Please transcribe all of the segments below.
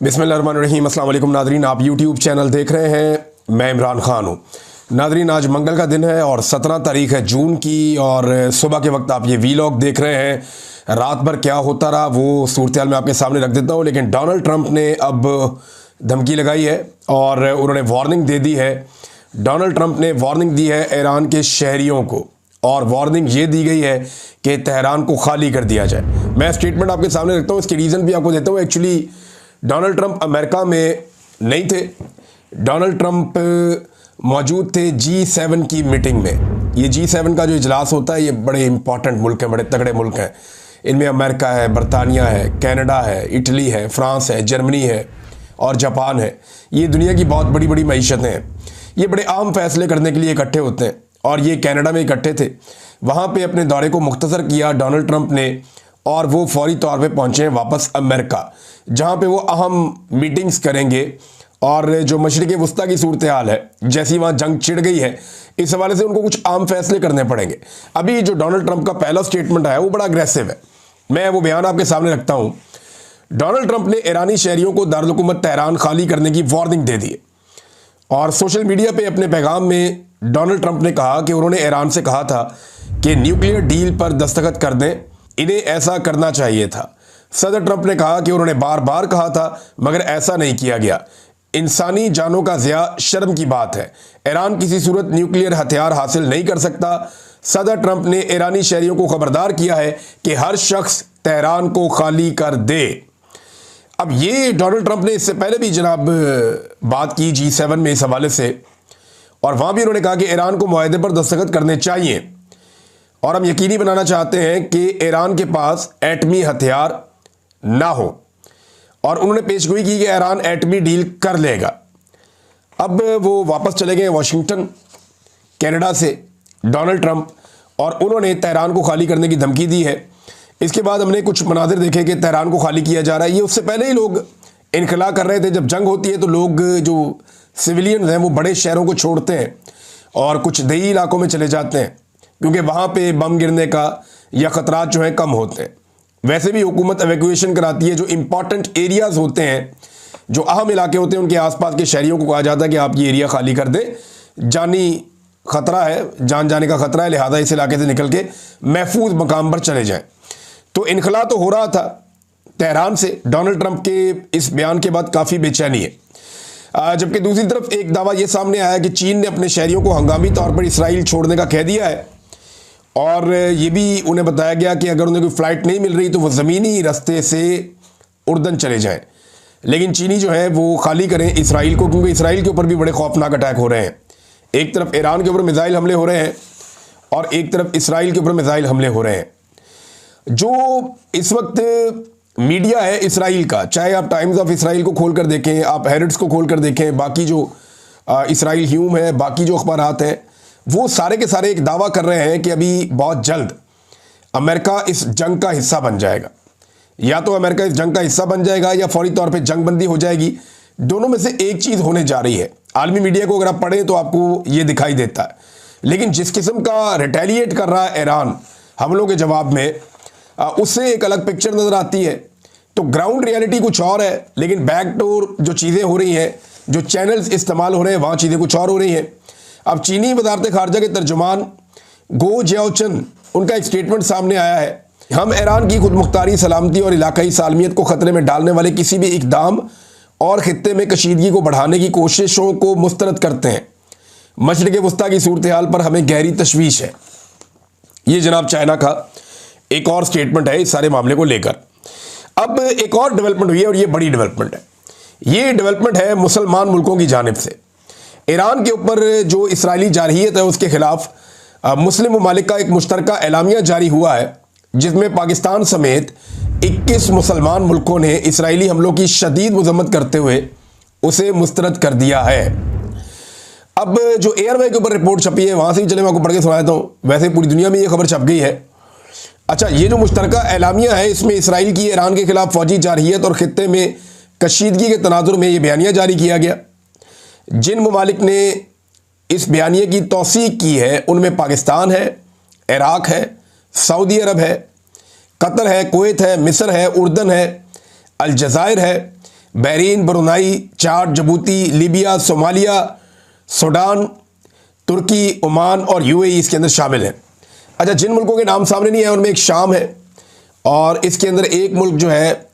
बिस्मिल्लाहिर्रहमानिर्रहीम। अस्सलाम वालेकुम नादरीन, आप यूट्यूब चैनल देख रहे हैं, मैं इमरान खान हूँ। नादरीन, आज मंगल का दिन है और 17 तारीख है जून की, और सुबह के वक्त आप ये वीलॉग देख रहे हैं। रात भर क्या होता रहा वो सूरत हाल मैं आपके सामने रख देता हूँ। लेकिन डोनाल्ड ट्रंप ने अब धमकी लगाई है और उन्होंने वार्निंग दे दी है। डोनाल्ड ट्रंप ने वार्निंग दी है ईरान के शहरियों को, और वार्निंग ये दी गई है कि तेहरान को खाली कर दिया जाए। मैं स्टेटमेंट आपके सामने रखता हूँ, इसके रीज़न भी आपको देता हूँ। एक्चुअली डोनाल्ड ट्रंप अमेरिका में नहीं थे। डोनाल्ड ट्रंप मौजूद थे G7 की मीटिंग में। ये G7 का जो इजलास होता है, ये बड़े इंपॉर्टेंट मुल्क हैं, बड़े तगड़े मुल्क हैं। इनमें अमेरिका है, बरतानिया है, कनाडा है, इटली है, फ्रांस है, जर्मनी है और जापान है। ये दुनिया की बहुत बड़ी बड़ी मईशतें हैं। ये बड़े आम फैसले करने के लिए इकट्ठे होते हैं, और ये कनाडा में इकट्ठे थे। वहाँ पे अपने दौरे को मुख्तसर किया डोनाल्ड ट्रंप ने, और वो फौरी तौर पे पहुँचे हैं वापस अमेरिका, जहाँ पे वो अहम मीटिंग्स करेंगे। और जो मशरिक़ वस्ता की सूरत हाल है, जैसी वहाँ जंग छिड़ गई है, इस हवाले से उनको कुछ आम फैसले करने पड़ेंगे। अभी जो डोनाल्ड ट्रंप का पहला स्टेटमेंट है वो बड़ा अग्रेसिव है। मैं वो बयान आपके सामने रखता हूँ। डोनाल्ड ट्रंप ने ईरानी शहरियों को दारुल हुकूमत तेहरान खाली करने की वार्निंग दे दी है, और सोशल मीडिया पे अपने पैगाम में डोनाल्ड ट्रंप ने कहा कि उन्होंने ईरान से कहा था कि न्यूक्लियर डील पर दस्तखत कर दें, इन्हें ऐसा करना चाहिए था। सदर ट्रंप ने कहा कि उन्होंने बार बार कहा था मगर ऐसा नहीं किया गया। इंसानी जानों का ज़िया शर्म की बात है। ईरान किसी सूरत न्यूक्लियर हथियार हासिल नहीं कर सकता। सदर ट्रंप ने ईरानी शहरियों को खबरदार किया है कि हर शख्स तेहरान को खाली कर दे। अब ये डोनाल्ड ट्रंप ने इससे पहले भी जनाब बात की G7 में इस हवाले से, और वहाँ भी उन्होंने कहा कि ईरान को मुआहदे पर दस्तखत करने चाहिए, और हम यकीनी बनाना चाहते हैं कि ईरान के पास एटमी हथियार ना हो। और उन्होंने पेशगोई की कि ईरान एटमी डील कर लेगा। अब वो वापस चले गए वाशिंगटन, कनाडा से डोनाल्ड ट्रंप, और उन्होंने तेहरान को खाली करने की धमकी दी है। इसके बाद हमने कुछ मनाजिर देखे कि तेहरान को खाली किया जा रहा है। ये उससे पहले ही लोग इनखला कर रहे थे। जब जंग होती है तो लोग जो सिविलियन हैं वो बड़े शहरों को छोड़ते हैं और कुछ देही इलाकों में चले जाते हैं, क्योंकि वहाँ पे बम गिरने का या ख़तरात जो हैं कम होते हैं। वैसे भी हुकूमत एवैक्यूएशन कराती है। जो इंपॉर्टेंट एरियाज़ होते हैं, जो अहम इलाके होते हैं, उनके आसपास के शहरियों को कहा जाता है कि आप ये एरिया खाली कर दें, जानी ख़तरा है, जान जाने का ख़तरा है, लिहाजा इस इलाके से निकल के महफूज मकाम पर चले जाएँ। तो इनखला तो हो रहा था तेहरान से। डोनाल्ड ट्रंप के इस बयान के बाद काफ़ी बेचैनी है। जबकि दूसरी तरफ एक दावा ये सामने आया कि चीन ने अपने शहरियों को हंगामी तौर पर इसराइल छोड़ने का कह दिया है, और ये भी उन्हें बताया गया कि अगर उन्हें कोई फ़्लाइट नहीं मिल रही तो वो ज़मीनी रास्ते से उर्दन चले जाएं। लेकिन चीनी जो है वो खाली करें इसराइल को, क्योंकि इसराइल के ऊपर भी बड़े खौफनाक अटैक हो रहे हैं। एक तरफ ईरान के ऊपर मिसाइल हमले हो रहे हैं, और एक तरफ इसराइल के ऊपर मिसाइल हमले हो रहे हैं। जो इस वक्त मीडिया है इसराइल का, चाहे आप टाइम्स ऑफ इसराइल को खोल कर देखें, आप हेरिट्स को खोल कर देखें, बाकी जो इसराइल ह्यूम है, बाकी जो अखबारात हैं, वो सारे के सारे एक दावा कर रहे हैं कि अभी बहुत जल्द अमेरिका इस जंग का हिस्सा बन जाएगा। या तो अमेरिका इस जंग का हिस्सा बन जाएगा या फौरी तौर पे जंग बंदी हो जाएगी। दोनों में से एक चीज़ होने जा रही है। आलमी मीडिया को अगर आप पढ़ें तो आपको ये दिखाई देता है। लेकिन जिस किस्म का रिटेलिएट कर रहा है ईरान हमलों के जवाब में, उससे एक अलग पिक्चर नज़र आती है। तो ग्राउंड रियलिटी कुछ और है, लेकिन बैकडोर जो चीज़ें हो रही हैं, जो चैनल्स इस्तेमाल हो रहे हैं, वहाँ चीज़ें कुछ और हो रही हैं। अब चीनी वज़ारत ख़ारजा के तर्जुमान गो जियाओचन, उनका एक स्टेटमेंट सामने आया है। हम ईरान की खुद मुख्तारी, सलामती और इलाकाई सालमियत को ख़तरे में डालने वाले किसी भी इक़दाम और ख़ित्ते में कशीदगी को बढ़ाने की कोशिशों को मुस्तरद करते हैं। मशरिक़ वस्ता की सूरत हाल पर हमें गहरी तशवीश है। ये जनाब चाइना का एक और स्टेटमेंट है इस सारे मामले को लेकर। अब एक और डेवलपमेंट हुई है, और ये बड़ी डेवलपमेंट है। ये डेवलपमेंट है मुसलमान मुल्कों की जानिब से। ईरान के ऊपर जो इसराइली जारहियत है उसके खिलाफ मुस्लिम ममालिक का एक मुश्तरका एलामिया जारी हुआ है, जिसमें पाकिस्तान समेत 21 मुसलमान मुल्कों ने इसराइली हमलों की शदीद मजम्मत करते हुए उसे मुस्तरद कर दिया है। अब जो एयरवे के ऊपर रिपोर्ट छपी है, वहाँ से ही चले मैं आपको पढ़ के सुना देता हूँ। वैसे पूरी दुनिया में ये खबर छप गई है। अच्छा, ये जो मुश्तरका एलामिया है, इसमें इसराइल की ईरान के खिलाफ फौजी जारहियत और खित्ते में कशीदगी के तनाजुर में ये बयानिया जारी किया गया। जिन ममालिक ने इस बयानिए की तौसीक की है उनमें पाकिस्तान है, इराक है, सऊदी अरब है, कतर है, कुवैत है, मिस्र है, उर्दन है, अलजायर है, बहरीन, ब्रुनाई, चाड, जिबूती, लीबिया, सोमालिया, सूडान, तुर्की, ओमान और यूएई इसके अंदर शामिल है। अच्छा, जिन मुल्कों के नाम सामने नहीं है उनमें एक शाम है, और इसके अंदर एक मुल्क जो है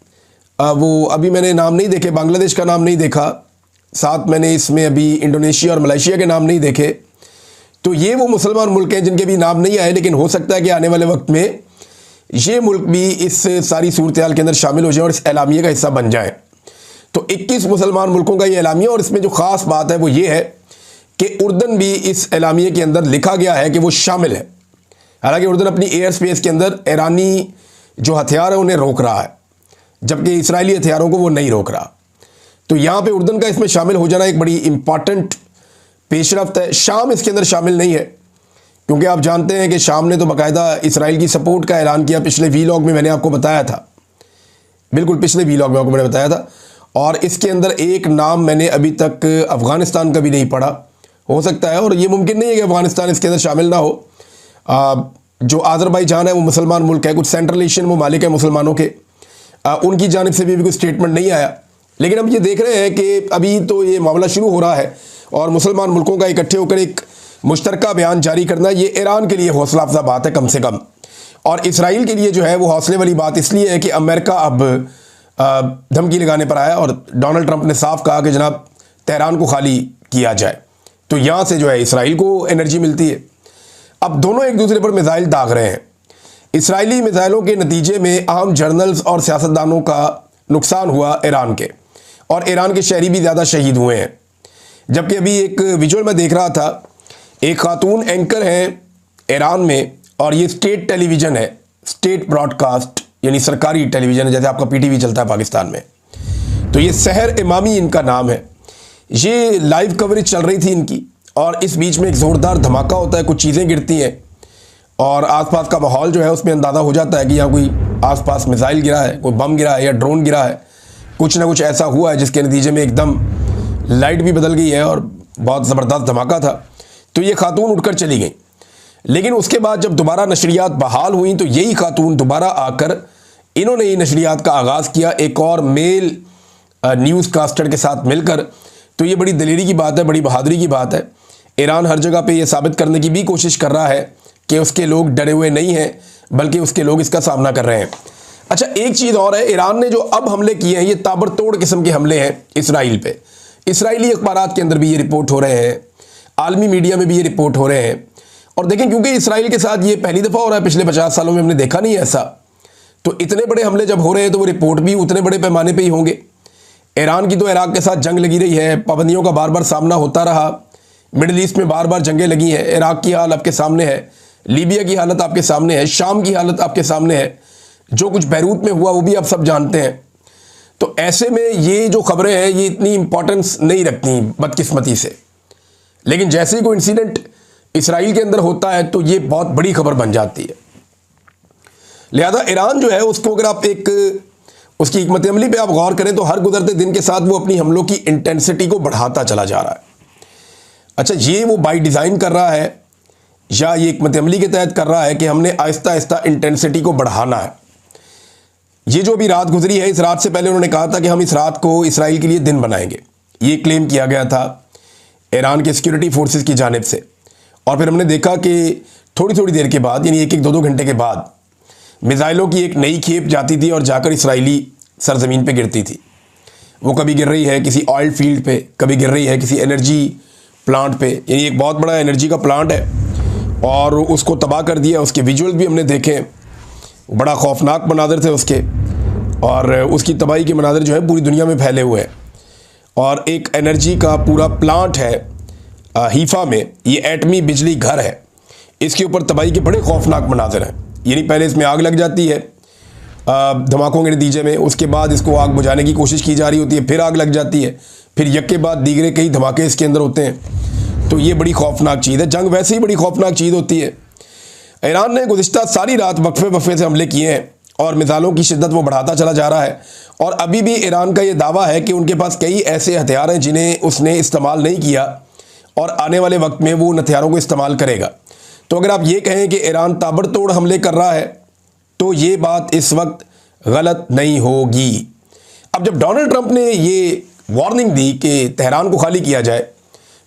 वो अभी मैंने नाम नहीं देखे, बांग्लादेश का नाम नहीं देखा, साथ मैंने इसमें अभी इंडोनेशिया और मलेशिया के नाम नहीं देखे। तो ये वो मुसलमान मुल्क हैं जिनके भी नाम नहीं आए, लेकिन हो सकता है कि आने वाले वक्त में ये मुल्क भी इस सारी सूरत हाल के अंदर शामिल हो जाए और इस एलामिया का हिस्सा बन जाए। तो 21 मुसलमान मुल्कों का ये एलामिया, और इसमें जो ख़ास बात है वो ये है कि उर्दन भी इस एलामिया के अंदर लिखा गया है कि वो शामिल है। हालांकि उर्दन अपनी एयर स्पेस के अंदर ईरानी जो हथियार है उन्हें रोक रहा है, जबकि इसराइली हथियारों को वो नहीं रोक रहा। तो यहाँ पे उर्दन का इसमें शामिल हो जाना एक बड़ी इंपॉर्टेंट पेशरफ्त है। शाम इसके अंदर शामिल नहीं है, क्योंकि आप जानते हैं कि शाम ने तो बाकायदा इसराइल की सपोर्ट का ऐलान किया। पिछले वीलॉग में मैंने आपको बताया था, बिल्कुल पिछले वीलॉग में आपको मैंने बताया था। और इसके अंदर एक नाम मैंने अभी तक अफ़गानिस्तान का भी नहीं पढ़ा। हो सकता है, और ये मुमकिन नहीं है कि अफ़गानिस्तान इसके अंदर शामिल ना हो। जो आज़रबाईजान है वो मुसलमान मुल्क है, कुछ सेंट्रल एशियन ममालिक है मुसलमानों के, उनकी जानिब से भी कोई स्टेटमेंट नहीं आया। लेकिन हम ये देख रहे हैं कि अभी तो ये मामला शुरू हो रहा है, और मुसलमान मुल्कों का इकट्ठे होकर एक मुश्तरका बयान जारी करना ये ईरान के लिए हौसला अफजा बात है कम से कम। और इसराइल के लिए जो है वो हौसले वाली बात इसलिए है कि अमेरिका अब धमकी लगाने पर आया, और डोनाल्ड ट्रंप ने साफ कहा कि जनाब तेहरान को खाली किया जाए। तो यहाँ से जो है इसराइल को एनर्जी मिलती है। अब दोनों एक दूसरे पर मिसाइल दाग रहे हैं। इसराइली मिसाइलों के नतीजे में अहम जर्नल्स और सियासतदानों का नुकसान हुआ ईरान के, और ईरान के शहरी भी ज़्यादा शहीद हुए हैं। जबकि अभी एक विजुअल मैं देख रहा था, एक खातून एंकर है ईरान में, और ये स्टेट टेलीविज़न है, स्टेट ब्रॉडकास्ट यानी सरकारी टेलीविज़न है, जैसे आपका पीटीवी चलता है पाकिस्तान में। तो ये सहर इमामी इनका नाम है। ये लाइव कवरेज चल रही थी इनकी, और इस बीच में एक ज़ोरदार धमाका होता है, कुछ चीज़ें गिरती हैं, और आसपास का माहौल जो है उसमें अंदाज़ा हो जाता है कि यहाँ कोई आसपास मिसाइल गिरा है, कोई बम गिरा है या ड्रोन गिरा है। कुछ ना कुछ ऐसा हुआ है जिसके नतीजे में एकदम लाइट भी बदल गई है और बहुत ज़बरदस्त धमाका था। तो ये खातून उठकर चली गई, लेकिन उसके बाद जब दोबारा नशरियात बहाल हुई तो यही खातून दोबारा आकर इन्होंने ये नशरियात का आगाज़ किया एक और मेल न्यूज़ कास्टर के साथ मिलकर। तो ये बड़ी दलेरी की बात है, बड़ी बहादुरी की बात है। ईरान हर जगह पे ये साबित करने की भी कोशिश कर रहा है कि उसके लोग डरे हुए नहीं हैं, बल्कि उसके लोग इसका सामना कर रहे हैं। अच्छा, एक चीज़ और है, ईरान ने जो अब हमले किए हैं ये ताबड़तोड़ किस्म के हमले हैं इसराइल पे। इसराइली अखबारात के अंदर भी ये रिपोर्ट हो रहे हैं, आलमी मीडिया में भी ये रिपोर्ट हो रहे हैं। और देखें, क्योंकि इसराइल के साथ ये पहली दफ़ा हो रहा है, पिछले 50 सालों में हमने देखा नहीं है ऐसा। तो इतने बड़े हमले जब हो रहे हैं तो वो रिपोर्ट भी उतने बड़े पैमाने पर ही होंगे। ईरान की तो इराक के साथ जंग लगी रही है, पाबंदियों का बार बार सामना होता रहा, मिडिल ईस्ट में बार बार जंगें लगी हैं। इराक की हालत आपके सामने है, लीबिया की हालत आपके सामने है, शाम की हालत आपके सामने है, जो कुछ बैरूत में हुआ वो भी आप सब जानते हैं। तो ऐसे में ये जो खबरें हैं ये इतनी इंपॉर्टेंस नहीं रखती बदकिस्मती से, लेकिन जैसे ही कोई इंसिडेंट इसराइल के अंदर होता है तो ये बहुत बड़ी खबर बन जाती है। लिहाजा ईरान जो है उसको अगर आप एक उसकी हिकमत अमली पे आप गौर करें तो हर गुजरते दिन के साथ वो अपनी हमलों की इंटेंसिटी को बढ़ाता चला जा रहा है। अच्छा, ये वो बाई डिज़ाइन कर रहा है या ये हिकमत अमली के तहत कर रहा है कि हमने आहिस्ता आहिस्ता इंटेंसिटी को बढ़ाना है। ये जो अभी रात गुजरी है, इस रात से पहले उन्होंने कहा था कि हम इस रात को इसराइल के लिए दिन बनाएंगे, ये क्लेम किया गया था ईरान के सिक्योरिटी फोर्सेस की जानिब से। और फिर हमने देखा कि थोड़ी थोड़ी देर के बाद, यानी एक एक दो घंटे के बाद मिसाइलों की एक नई खेप जाती थी और जाकर इसराइली सरजमीन पे गिरती थी। वो कभी गिर रही है किसी ऑयल फील्ड पे, कभी गिर रही है किसी एनर्जी प्लांट पे, यानी एक बहुत बड़ा एनर्जी का प्लांट है, और उसको तबाह कर दिया। उसके विजुअल्स भी हमने देखे, बड़ा खौफनाक मनाज़र थे उसके, और उसकी तबाही के मनाज़र जो है पूरी दुनिया में फैले हुए हैं। और एक एनर्जी का पूरा प्लांट है हीफा में, ये एटमी बिजली घर है, इसके ऊपर तबाही के बड़े खौफनाक मनाज़र हैं। यानी पहले इसमें आग लग जाती है धमाकों के नतीजे में, उसके बाद इसको आग बुझाने की कोशिश की जा रही होती है, फिर आग लग जाती है, फिर यक्के बाद दीगरे कई धमाके इसके अंदर होते हैं। तो ये बड़ी खौफनाक चीज़ है। जंग वैसे ही बड़ी खौफनाक चीज़ होती है। ईरान ने गुज़िश्ता सारी रात वक्फे से हमले किए हैं और मिसाइलों की शिद्दत वो बढ़ाता चला जा रहा है। और अभी भी ईरान का ये दावा है कि उनके पास कई ऐसे हथियार हैं जिन्हें उसने इस्तेमाल नहीं किया, और आने वाले वक्त में वो उन हथियारों को इस्तेमाल करेगा। तो अगर आप ये कहें कि ईरान ताबड़तोड़ हमले कर रहा है तो ये बात इस वक्त गलत नहीं होगी। अब जब डोनाल्ड ट्रंप ने ये वार्निंग दी कि तेहरान को खाली किया जाए,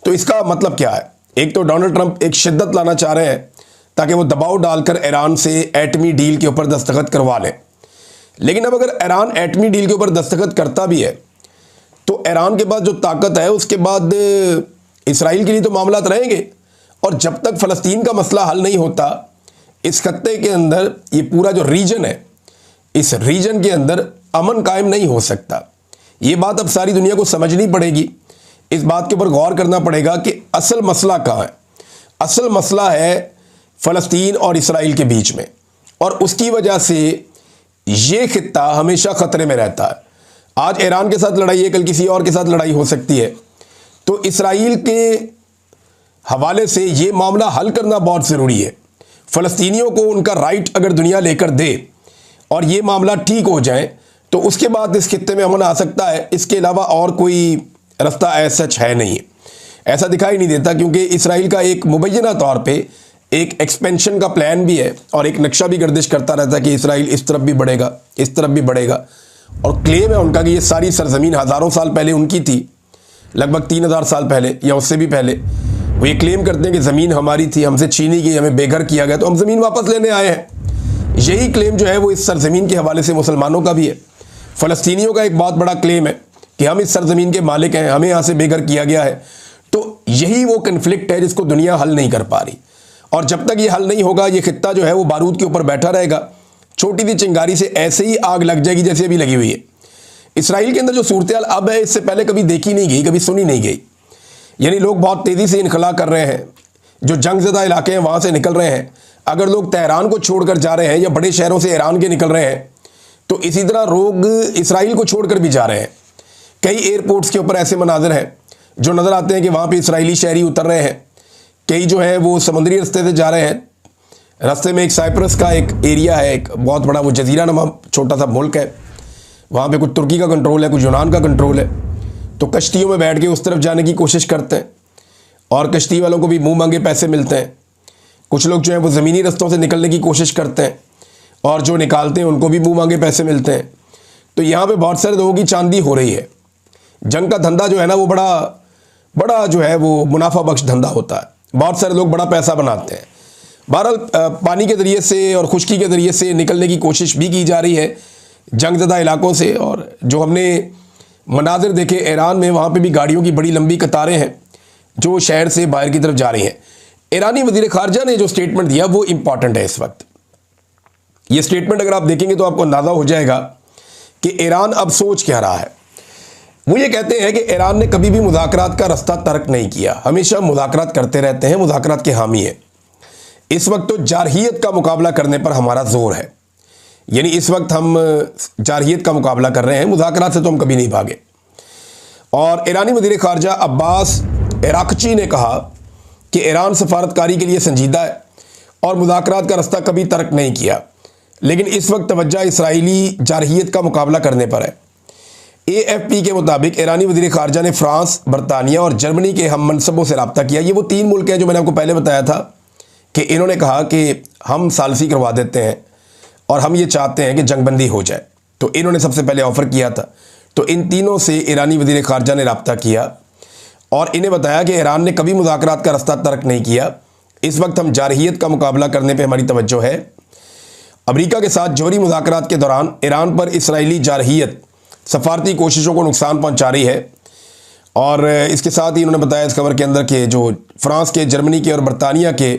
तो इसका मतलब क्या है? एक तो डोनाल्ड ट्रंप एक शिद्दत लाना चाह रहे हैं ताकि वो दबाव डालकर ईरान से एटमी डील के ऊपर दस्तखत करवा लें। लेकिन अब अगर ईरान एटमी डील के ऊपर दस्तखत करता भी है तो ईरान के पास जो ताकत है उसके बाद इसराइल के लिए तो मामलात रहेंगे, और जब तक फ़लस्तीन का मसला हल नहीं होता इस खत्ते के अंदर, ये पूरा जो रीजन है, इस रीजन के अंदर अमन कायम नहीं हो सकता। ये बात अब सारी दुनिया को समझनी पड़ेगी, इस बात के ऊपर गौर करना पड़ेगा कि असल मसला कहाँ है। असल मसला है फ़लस्तीन और इसराइल के बीच में, और उसकी वजह से ये खित्ता हमेशा ख़तरे में रहता है। आज ईरान के साथ लड़ाई है, कल किसी और के साथ लड़ाई हो सकती है। तो इसराइल के हवाले से ये मामला हल करना बहुत ज़रूरी है। फ़लस्तीनियों को उनका राइट अगर दुनिया लेकर दे और ये मामला ठीक हो जाए तो उसके बाद इस खित्ते में अमन आ सकता है। इसके अलावा और कोई रास्ता ऐसा है नहीं, ऐसा दिखाई नहीं देता, क्योंकि इसराइल का एक मुबैना तौर पे एक एक्सपेंशन का प्लान भी है और एक नक्शा भी गर्दिश करता रहता है कि इसराइल इस तरफ भी बढ़ेगा, इस तरफ भी बढ़ेगा। और क्लेम है उनका कि ये सारी सरजमीन हज़ारों साल पहले उनकी थी, लगभग 3000 साल पहले या उससे भी पहले। वो ये क्लेम करते हैं कि ज़मीन हमारी थी, हमसे छीनी गई, हमें बेघर किया गया, तो हम ज़मीन वापस लेने आए हैं। यही क्लेम जो है वो इस सरजमीन के हवाले से मुसलमानों का भी है। फ़लस्तीनियों का एक बहुत बड़ा क्लेम है कि हम इस सरजमीन के मालिक हैं, हमें यहाँ से बेघर किया गया है। तो यही वो कन्फ्लिक्ट है जिसको दुनिया हल नहीं कर पा रही, और जब तक ये हल नहीं होगा ये खित्ता जो है वो बारूद के ऊपर बैठा रहेगा। छोटी सी चिंगारी से ऐसे ही आग लग जाएगी जैसे अभी लगी हुई है। इसराइल के अंदर जो सूरत अब है इससे पहले कभी देखी नहीं गई, कभी सुनी नहीं गई। यानी लोग बहुत तेज़ी से इनखला कर रहे हैं, जो जंगज़दा इलाके हैं वहाँ से निकल रहे हैं। अगर लोग तेहरान को छोड़कर जा रहे हैं या बड़े शहरों से ईरान के निकल रहे हैं, तो इसी तरह लोग इसराइल को छोड़कर भी जा रहे हैं। कई एयरपोर्ट्स के ऊपर ऐसे मनाजिर हैं जो नज़र आते हैं कि वहाँ पे इसराइली शहरी उतर रहे हैं। कई जो है वो समुद्री रास्ते से जा रहे हैं। रास्ते में एक साइप्रस का एक एरिया है, एक बहुत बड़ा वो जजीरा नमा छोटा सा मुल्क है, वहाँ पे कुछ तुर्की का कंट्रोल है, कुछ यूनान का कंट्रोल है। तो कश्तियों में बैठ के उस तरफ जाने की कोशिश करते हैं, और कश्ती वालों को भी मुंह मांगे पैसे मिलते हैं। कुछ लोग जो हैं वो ज़मीनी रास्तों से निकलने की कोशिश करते हैं, और जो निकालते हैं उनको भी मुंह मांगे पैसे मिलते हैं। तो यहाँ पे बहुत सारे लोगों की चांदी हो रही है। जंग का धंधा जो है ना वो बड़ा जो है वो मुनाफा बख्श धंधा होता है, बहुत सारे लोग बड़ा पैसा बनाते हैं। बहरहाल पानी के ज़रिए से और खुश्की के ज़रिए से निकलने की कोशिश भी की जा रही है जंगज़दा इलाकों से। और जो हमने मनाजिर देखे ईरान में, वहाँ पे भी गाड़ियों की बड़ी लंबी कतारें हैं जो शहर से बाहर की तरफ जा रही हैं। ईरानी वज़ीर ख़ारजा ने जो स्टेटमेंट दिया वो इम्पॉर्टेंट है इस वक्त। ये स्टेटमेंट अगर आप देखेंगे तो आपको अंदाज़ा हो जाएगा कि ईरान अब सोच क्या रहा है। वो ये कहते हैं कि ईरान ने कभी भी मुज़ाकरात का रास्ता तर्क नहीं किया, हमेशा मुज़ाकरात करते रहते हैं, मुज़ाकरात के हामी है। इस वक्त तो जारहियत का मुकाबला करने पर हमारा जोर है, यानी इस वक्त हम जारहियत का मुकाबला कर रहे हैं, मुज़ाकरात से तो हम कभी नहीं भागे। और ईरानी वज़ीर ख़ारजा अब्बास इराक़ची ने कहा कि ईरान सफारतकारी के लिए संजीदा है और मुज़ाकरात का रास्ता कभी तर्क नहीं किया, लेकिन इस वक्त तवज्जो इसराइली जारहियत का मुकाबला करने पर है। AFP के मुताबिक ईरानी वज़ीर ख़ारजा ने फ्रांस, बरतानिया और जर्मनी के हम मनसबों से रब्ता किया। ये वो 3 मुल्क हैं जो मैंने आपको पहले बताया था कि इन्होंने कहा कि हम सालसी करवा देते हैं और हम ये चाहते हैं कि जंगबंदी हो जाए, तो इन्होंने सबसे पहले ऑफ़र किया था। तो इन तीनों से ईरानी वज़ीर ख़ारजा ने रब्ता किया और इन्हें बताया कि ईरान ने कभी मुज़ाकरात का रास्ता तर्क नहीं किया, इस वक्त हम जारहियत का मुकाबला करने पर हमारी तवज्जो है। अमरीका के साथ जौहरी मुज़ाकरात के दौरान ईरान पर इसराइली जारहियत सफारती कोशिशों को नुकसान पहुंचा रही है। और इसके साथ ही उन्होंने बताया इस खबर के अंदर कि जो फ्रांस के, जर्मनी के और बरतानिया के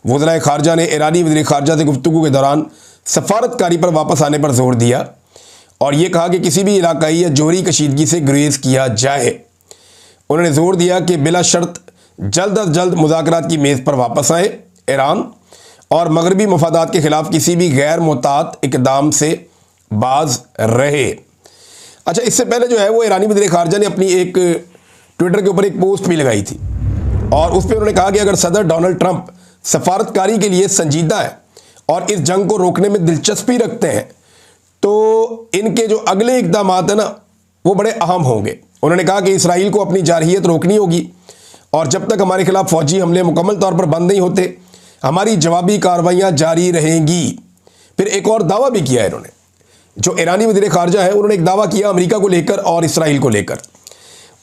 वज़ीर ख़ारजा ने ईरानी वज़ीर ख़ारजा से गुफ्तगू के दौरान सफारतकारी पर वापस आने पर जोर दिया और ये कहा कि किसी भी इलाकाई या जौहरी कशीदगी से गुरेज किया जाए। उन्होंने जोर दिया कि बिला शर्त जल्द अज जल्द मुज़ाकरात की मेज़ पर वापस आए ईरान, और मगरबी मफादात के ख़िलाफ़ किसी भी गैर मुतात इक़दाम से बाज रहे। अच्छा, इससे पहले जो है वो ईरानी वज़ीर ख़ारजा ने अपनी एक ट्विटर के ऊपर एक पोस्ट भी लगाई थी और उस पर उन्होंने कहा कि अगर सदर डोनाल्ड ट्रंप सफारतकारी के लिए संजीदा है और इस जंग को रोकने में दिलचस्पी रखते हैं तो इनके जो अगले इक़दाम है ना वो बड़े अहम होंगे। उन्होंने कहा कि इसराइल को अपनी जारहियत रोकनी होगी और जब तक हमारे खिलाफ फ़ौजी हमले मुकम्मल तौर पर बंद नहीं होते हमारी जवाबी कार्रवाइयाँ जारी रहेंगी। फिर एक और दावा भी किया है इन्होंने, जो ईरानी वज़ीर ख़ारजा है, उन्होंने एक दावा किया अमेरिका को लेकर और इसराइल को लेकर।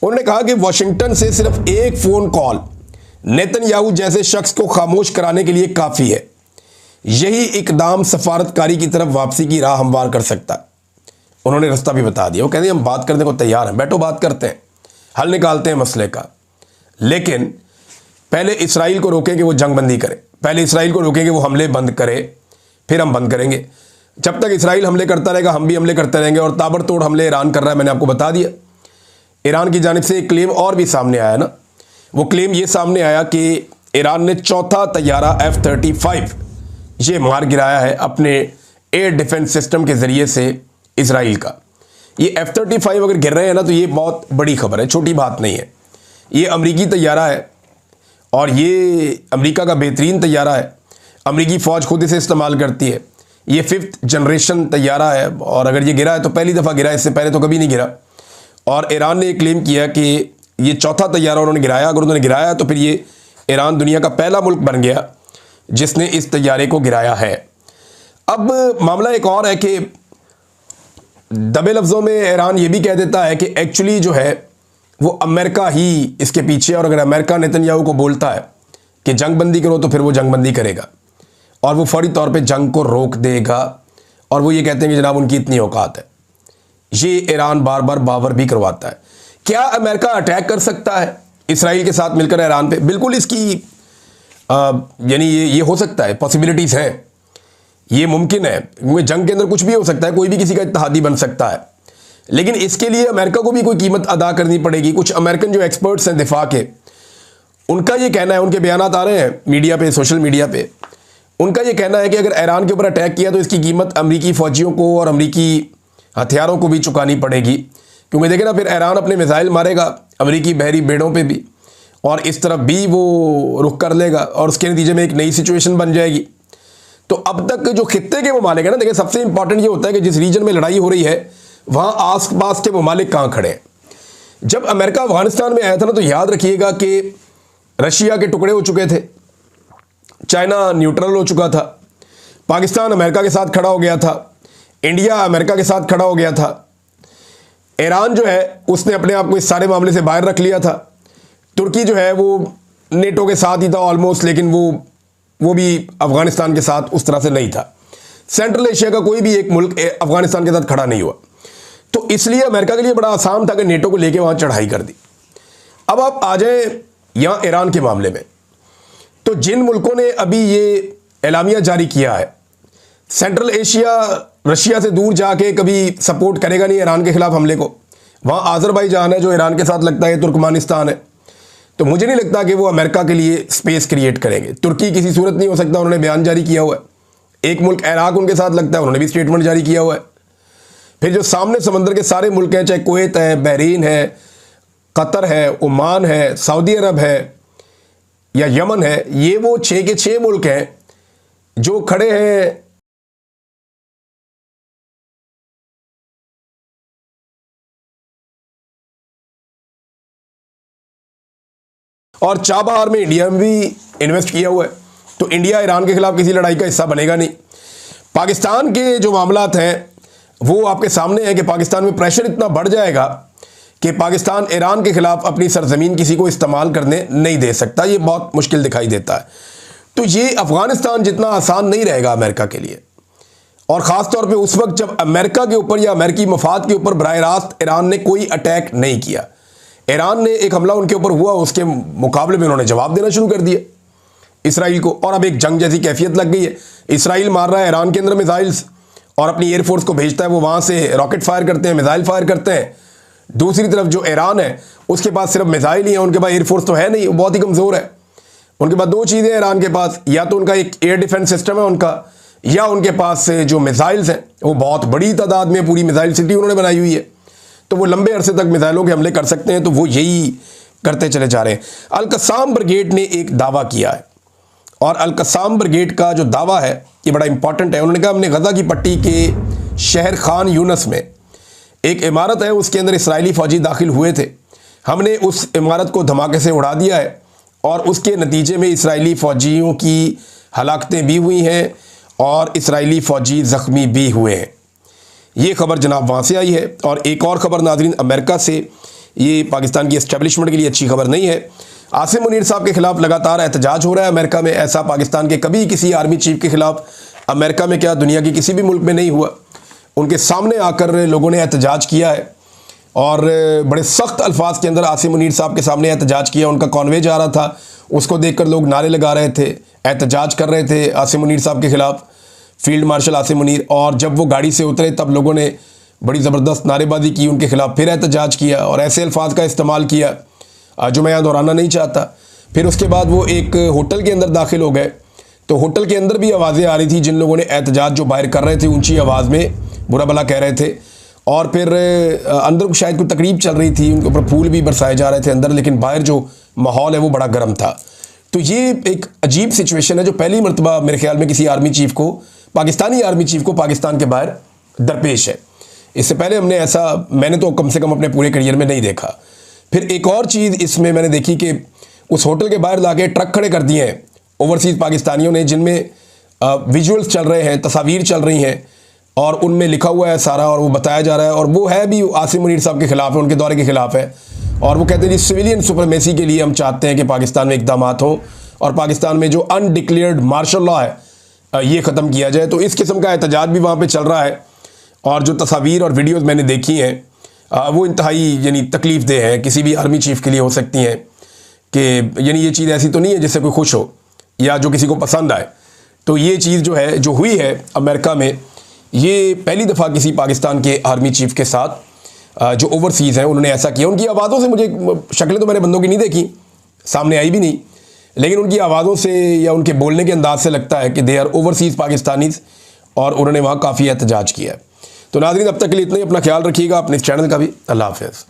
उन्होंने कहा कि वाशिंगटन से सिर्फ एक फ़ोन कॉल नेतन्याहू जैसे शख्स को खामोश कराने के लिए काफ़ी है। यही इकदाम सफारतकारी की तरफ वापसी की राह हमवार कर सकता है। उन्होंने रास्ता भी बता दिया। वो कहते हैं हम बात करने को तैयार हैं, बैठो बात करते हैं, हल निकालते हैं मसले का, लेकिन पहले इसराइल को रोकें कि वो जंगबंदी करे, पहले इसराइल को रोकें कि वो हमले बंद करे, फिर हम बंद करेंगे। जब तक इसराइल हमले करता रहेगा हम भी हमले करते रहेंगे। और ताबड़तोड़ हमले ईरान कर रहा है, मैंने आपको बता दिया। ईरान की जानिब से एक क्लेम और भी सामने आया ना, वो क्लेम ये सामने आया कि ईरान ने चौथा तैयारा F-35 ये मार गिराया है अपने एयर डिफेंस सिस्टम के ज़रिए से इसराइल का। ये F-35 अगर गिर रहे हैं ना तो ये बहुत बड़ी खबर है, छोटी बात नहीं है। ये अमरीकी तैयारा है और ये अमेरिका का बेहतरीन तैयारा है। अमरीकी फ़ौज खुद इसे इस्तेमाल करती है। ये 5th जनरेशन तैयारा है और अगर ये गिरा है तो पहली दफ़ा गिरा है, इससे पहले तो कभी नहीं गिरा। और ईरान ने क्लेम किया कि ये चौथा तैयारा उन्होंने गिराया। अगर उन्होंने गिराया तो फिर ये ईरान दुनिया का पहला मुल्क बन गया जिसने इस तैयारे को गिराया है। अब मामला एक और है कि दबे लफ्ज़ों में ईरान ये भी कह देता है कि एक्चुअली जो है वो अमेरिका ही इसके पीछे, और अगर अमेरिका नेतन्याहू को बोलता है कि जंगबंदी करो तो फिर वो जंगबंदी करेगा और वो फौरी तौर पे जंग को रोक देगा। और वो ये कहते हैं कि जनाब उनकी इतनी औकात है। ये ईरान बार बार बावर भी करवाता है। क्या अमेरिका अटैक कर सकता है इसराइल के साथ मिलकर ईरान पे? बिल्कुल इसकी यानी ये हो सकता है, पॉसिबिलिटीज़ हैं, ये मुमकिन है। क्योंकि जंग के अंदर कुछ भी हो सकता है, कोई भी किसी का इत्तेहादी बन सकता है। लेकिन इसके लिए अमेरिका को भी कोई कीमत अदा करनी पड़ेगी। कुछ अमेरिकन जो एक्सपर्ट्स हैं दिफा के, उनका ये कहना है, उनके बयानात आ रहे हैं मीडिया पे, सोशल मीडिया पे, उनका ये कहना है कि अगर ईरान के ऊपर अटैक किया तो इसकी कीमत अमरीकी फ़ौजियों को और अमरीकी हथियारों को भी चुकानी पड़ेगी। क्योंकि देखें ना, फिर ईरान अपने मिसाइल मारेगा अमरीकी बहरी बेड़ों पे भी, और इस तरफ भी वो रुख कर लेगा और उसके नतीजे में एक नई सिचुएशन बन जाएगी। तो अब तक जो खित्ते के ममालिक है ना, देखिए सबसे इंपॉर्टेंट ये होता है कि जिस रीजन में लड़ाई हो रही है वहाँ आस पास के ममालिक कहाँ खड़े हैं। जब अमेरिका अफगानिस्तान में आया था ना, तो याद रखिएगा कि रशिया के टुकड़े हो चुके थे, चाइना न्यूट्रल हो चुका था, पाकिस्तान अमेरिका के साथ खड़ा हो गया था, इंडिया अमेरिका के साथ खड़ा हो गया था, ईरान जो है उसने अपने आप को इस सारे मामले से बाहर रख लिया था, तुर्की जो है वो नेटो के साथ ही था ऑलमोस्ट, लेकिन वो भी अफगानिस्तान के साथ उस तरह से नहीं था। सेंट्रल एशिया का कोई भी एक मुल्क अफगानिस्तान के साथ खड़ा नहीं हुआ। तो इसलिए अमेरिका के लिए बड़ा आसान था कि नेटो को लेके वहाँ चढ़ाई कर दी। अब आप आ जाए यहाँ ईरान के मामले में, तो जिन मुल्कों ने अभी ये एलामिया जारी किया है, सेंट्रल एशिया रशिया से दूर जाके कभी सपोर्ट करेगा नहीं ईरान के खिलाफ हमले को। वहाँ आज़रबाईजान है जो ईरान के साथ लगता है, तुर्कमानिस्तान है। तो मुझे नहीं लगता कि वो अमेरिका के लिए स्पेस क्रिएट करेंगे। तुर्की किसी सूरत नहीं हो सकता, उन्होंने बयान जारी किया हुआ है। एक मुल्क इराक उनके साथ लगता है, उन्होंने भी स्टेटमेंट जारी किया हुआ है। फिर जो सामने समंदर के सारे मुल्क हैं, चाहे कुवैत है, बहरीन है, कतर है, ओमान है, सऊदी अरब है या यमन है, ये वो 6 के 6 मुल्क हैं जो खड़े हैं और चाबहार में इंडिया में भी इन्वेस्ट किया हुआ है। तो इंडिया ईरान के खिलाफ किसी लड़ाई का हिस्सा बनेगा नहीं। पाकिस्तान के जो मामलात हैं वो आपके सामने है कि पाकिस्तान में प्रेशर इतना बढ़ जाएगा कि पाकिस्तान ईरान के खिलाफ अपनी सरजमीन किसी को इस्तेमाल करने नहीं दे सकता। ये बहुत मुश्किल दिखाई देता है। तो ये अफगानिस्तान जितना आसान नहीं रहेगा अमेरिका के लिए, और ख़ास तौर पे उस वक्त जब अमेरिका के ऊपर या अमेरिकी मफाद के ऊपर बराह रास्त ईरान ने कोई अटैक नहीं किया। ईरान ने एक हमला उनके ऊपर हुआ, उसके मुकाबले में उन्होंने जवाब देना शुरू कर दिया इसराइल को, और अब एक जंग जैसी कैफियत लग गई है। इसराइल मार रहा है ईरान के अंदर मिसाइल्स और अपनी एयरफोर्स को भेजता है, वो वहाँ से रॉकेट फायर करते हैं, मिसाइल फायर करते हैं। दूसरी तरफ जो ईरान है उसके पास सिर्फ मिसाइल ही है, उनके पास एयरफोर्स तो है नहीं, वो बहुत ही कमज़ोर है। उनके पास 2 चीज़ें हैं ईरान के पास, या तो उनका एक एयर डिफेंस सिस्टम है उनका, या उनके पास से जो मिसाइल्स हैं वो बहुत बड़ी तादाद में पूरी मिसाइल सिटी उन्होंने बनाई हुई है, तो वो लंबे अरसे तक मिसाइलों के हमले कर सकते हैं। तो वो यही करते चले जा रहे हैं। अल-कस्साम ब्रिगेड ने एक दावा किया है, और अल-कस्साम ब्रिगेड का जो दावा है ये बड़ा इंपॉर्टेंट है। उन्होंने कहा हमने गज़ा की पट्टी के शहर खान यूनस में एक इमारत है, उसके अंदर इसराइली फ़ौजी दाखिल हुए थे, हमने उस इमारत को धमाके से उड़ा दिया है और उसके नतीजे में इसराइली फ़ौजियों की हलाकतें भी हुई हैं और इसराइली फ़ौजी ज़ख्मी भी हुए हैं। ये खबर जनाब वहाँ से आई है। और एक और ख़बर नाज़रीन अमेरिका से, ये पाकिस्तान की एस्टेब्लिशमेंट के लिए अच्छी खबर नहीं है। आसिम मुनीर साहब के खिलाफ लगातार एहतजाज हो रहा है अमेरिका में। ऐसा पाकिस्तान के कभी किसी आर्मी चीफ के खिलाफ अमेरिका में क्या दुनिया के किसी भी मुल्क में नहीं हुआ। उनके सामने आकर लोगों ने एहतजाज किया है और बड़े सख्त अल्फाज के अंदर आसिम मुनीर साहब के सामने एहतजाज किया। उनका कॉन्वे जा रहा था, उसको देखकर लोग नारे लगा रहे थे, एहतजाज कर रहे थे आसिम मुनीर साहब के खिलाफ, फील्ड मार्शल आसिम मुनीर। और जब वो गाड़ी से उतरे तब लोगों ने बड़ी ज़बरदस्त नारेबाजी की उनके खिलाफ, फिर एहतजाज किया और ऐसे अल्फाज का इस्तेमाल किया जो मैं यहाँ दोहराना नहीं चाहता। फिर उसके बाद वो एक होटल के अंदर दाखिल हो गए, तो होटल के अंदर भी आवाज़ें आ रही थी जिन लोगों ने एहतजाज जो बाहर कर रहे थे ऊंची आवाज़ में बुरा भला कह रहे थे। और फिर अंदर शायद कोई तकरीब चल रही थी, उनके ऊपर फूल भी बरसाए जा रहे थे अंदर, लेकिन बाहर जो माहौल है वो बड़ा गर्म था। तो ये एक अजीब सिचुएशन है जो पहली मरतबा मेरे ख्याल में किसी आर्मी चीफ को, पाकिस्तानी आर्मी चीफ को पाकिस्तान के बाहर दरपेश है। इससे पहले हमने ऐसा, मैंने तो कम से कम अपने पूरे करियर में नहीं देखा। फिर एक और चीज़ इसमें मैंने देखी कि उस होटल के बाहर लाके ट्रक खड़े कर दिए हैं ओवरसीज़ पाकिस्तानियों ने, जिनमें विजुअल्स चल रहे हैं, तस्वीर चल रही हैं और उनमें लिखा हुआ है सारा और वो बताया जा रहा है। और वो है भी आसिम मुनीर साहब के ख़िलाफ़ है, उनके दौरे के ख़िलाफ़ है। और वो कहते हैं जी सिविलियन सुपरमेसी के लिए हम चाहते हैं कि पाकिस्तान में इक़दाम हो और पाकिस्तान में जो अनडिक्लेयर्ड मार्शल लॉ है ये ख़त्म किया जाए। तो इस किस्म का एहतजाज भी वहाँ पर चल रहा है। और जो तस्वीर और वीडियोज़ मैंने देखी हैं वो इंतहाई यानी तकलीफ़ देह है, किसी भी आर्मी चीफ़ के लिए हो सकती हैं कि यानी ये चीज़ ऐसी तो नहीं है जिससे कोई खुश हो या जो किसी को पसंद आए। तो ये चीज़ जो है जो हुई है अमेरिका में, ये पहली दफ़ा किसी पाकिस्तान के आर्मी चीफ़ के साथ जो ओवरसीज़ हैं उन्होंने ऐसा किया। उनकी आवाज़ों से मुझे, शक्लें तो मैंने बंदों की नहीं देखी, सामने आई भी नहीं, लेकिन उनकी आवाज़ों से या उनके बोलने के अंदाज से लगता है कि दे आर ओवरसीज़ पाकिस्तानीज़ और उन्होंने वहाँ काफ़ी एहतजाज किया है। तो नाज़रीन अब तक के लिए इतना ही। अपना ख्याल रखिएगा, अपने इस चैनल का भी। अल्लाह हाफ़िज़।